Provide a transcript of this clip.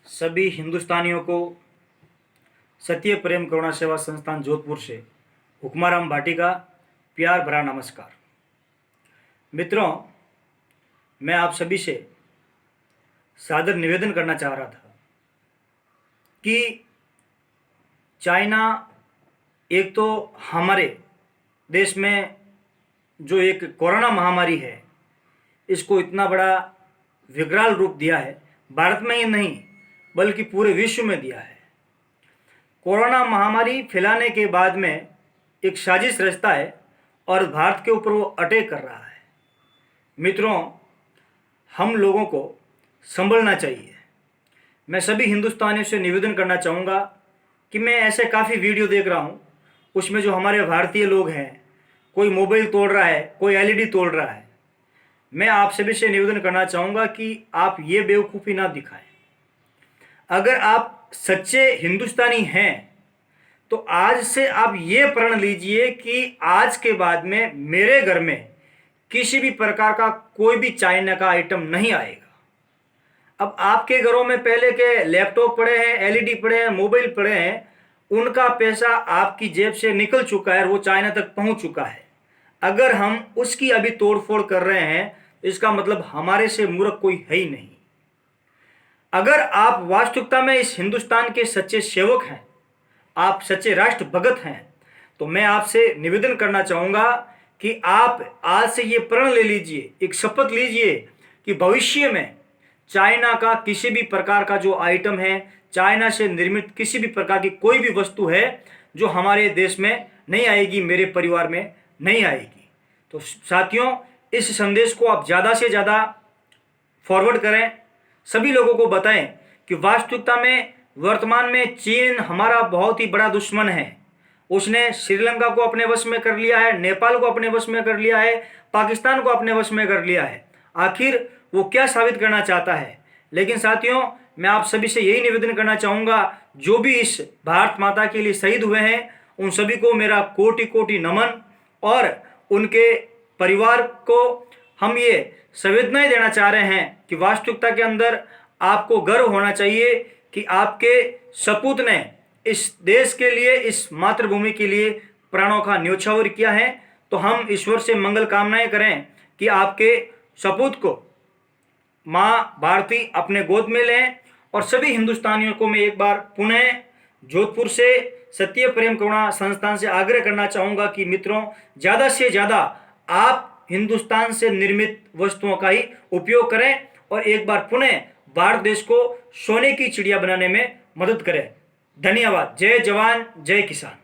सभी हिंदुस्तानियों को सत्य प्रेम करुणा सेवा संस्थान जोधपुर से हुक्माराम भाटी का प्यार भरा नमस्कार। मित्रों, मैं आप सभी से सादर निवेदन करना चाह रहा था कि चाइना एक तो हमारे देश में जो एक कोरोना महामारी है, इसको इतना बड़ा विकराल रूप दिया है, भारत में ही नहीं बल्कि पूरे विश्व में दिया है। कोरोना महामारी फैलाने के बाद में एक साजिश रचता है और भारत के ऊपर वो अटैक कर रहा है। मित्रों, हम लोगों को संभलना चाहिए। मैं सभी हिंदुस्तानियों से निवेदन करना चाहूँगा कि मैं ऐसे काफ़ी वीडियो देख रहा हूँ, उसमें जो हमारे भारतीय लोग हैं, कोई मोबाइल तोड़ रहा है, कोई एलईडी तोड़ रहा है। मैं आप सभी से निवेदन करना चाहूँगा कि आप ये बेवकूफ़ी ना दिखाएं। अगर आप सच्चे हिंदुस्तानी हैं तो आज से आप ये प्रण लीजिए कि आज के बाद में मेरे घर में किसी भी प्रकार का कोई भी चाइना का आइटम नहीं आएगा। अब आपके घरों में पहले के लैपटॉप पड़े हैं, एलईडी पड़े हैं, मोबाइल पड़े हैं, उनका पैसा आपकी जेब से निकल चुका है और वो चाइना तक पहुंच चुका है। अगर हम उसकी अभी तोड़फोड़ कर रहे हैं, इसका मतलब हमारे से मूर्ख कोई है ही नहीं। अगर आप वास्तविकता में इस हिंदुस्तान के सच्चे सेवक हैं, आप सच्चे राष्ट्र भगत हैं, तो मैं आपसे निवेदन करना चाहूँगा कि आप आज से ये प्रण ले लीजिए, एक शपथ लीजिए कि भविष्य में चाइना का किसी भी प्रकार का जो आइटम है, चाइना से निर्मित किसी भी प्रकार की कोई भी वस्तु है जो हमारे देश में नहीं आएगी, मेरे परिवार में नहीं आएगी। तो साथियों, इस संदेश को आप ज़्यादा से ज़्यादा फॉरवर्ड करें, सभी लोगों को बताएं कि वास्तविकता में वर्तमान में चीन हमारा बहुत ही बड़ा दुश्मन है। उसने श्रीलंका को अपने वश में कर लिया है, नेपाल को अपने वश में कर लिया है, पाकिस्तान को अपने वश में कर लिया है। आखिर वो क्या साबित करना चाहता है? लेकिन साथियों, मैं आप सभी से यही निवेदन करना चाहूँगा, जो भी इस भारत माता के लिए शहीद हुए हैं उन सभी को मेरा कोटि कोटि नमन, और उनके परिवार को हम ये संवेदनाएं देना चाह रहे हैं कि वास्तविकता के अंदर आपको गर्व होना चाहिए कि आपके सपूत ने इस देश के लिए, इस मातृभूमि के लिए प्राणों का न्योछावर किया है। तो हम ईश्वर से मंगल कामनाएं करें कि आपके सपूत को माँ भारती अपने गोद में लें। और सभी हिंदुस्तानियों को मैं एक बार पुनः जोधपुर से सत्य प्रेम करुणा संस्थान से आग्रह करना चाहूँगा कि मित्रों, ज़्यादा से ज़्यादा आप हिंदुस्तान से निर्मित वस्तुओं का ही उपयोग करें और एक बार पुनः भारत देश को सोने की चिड़िया बनाने में मदद करें। धन्यवाद। जय जवान, जय किसान।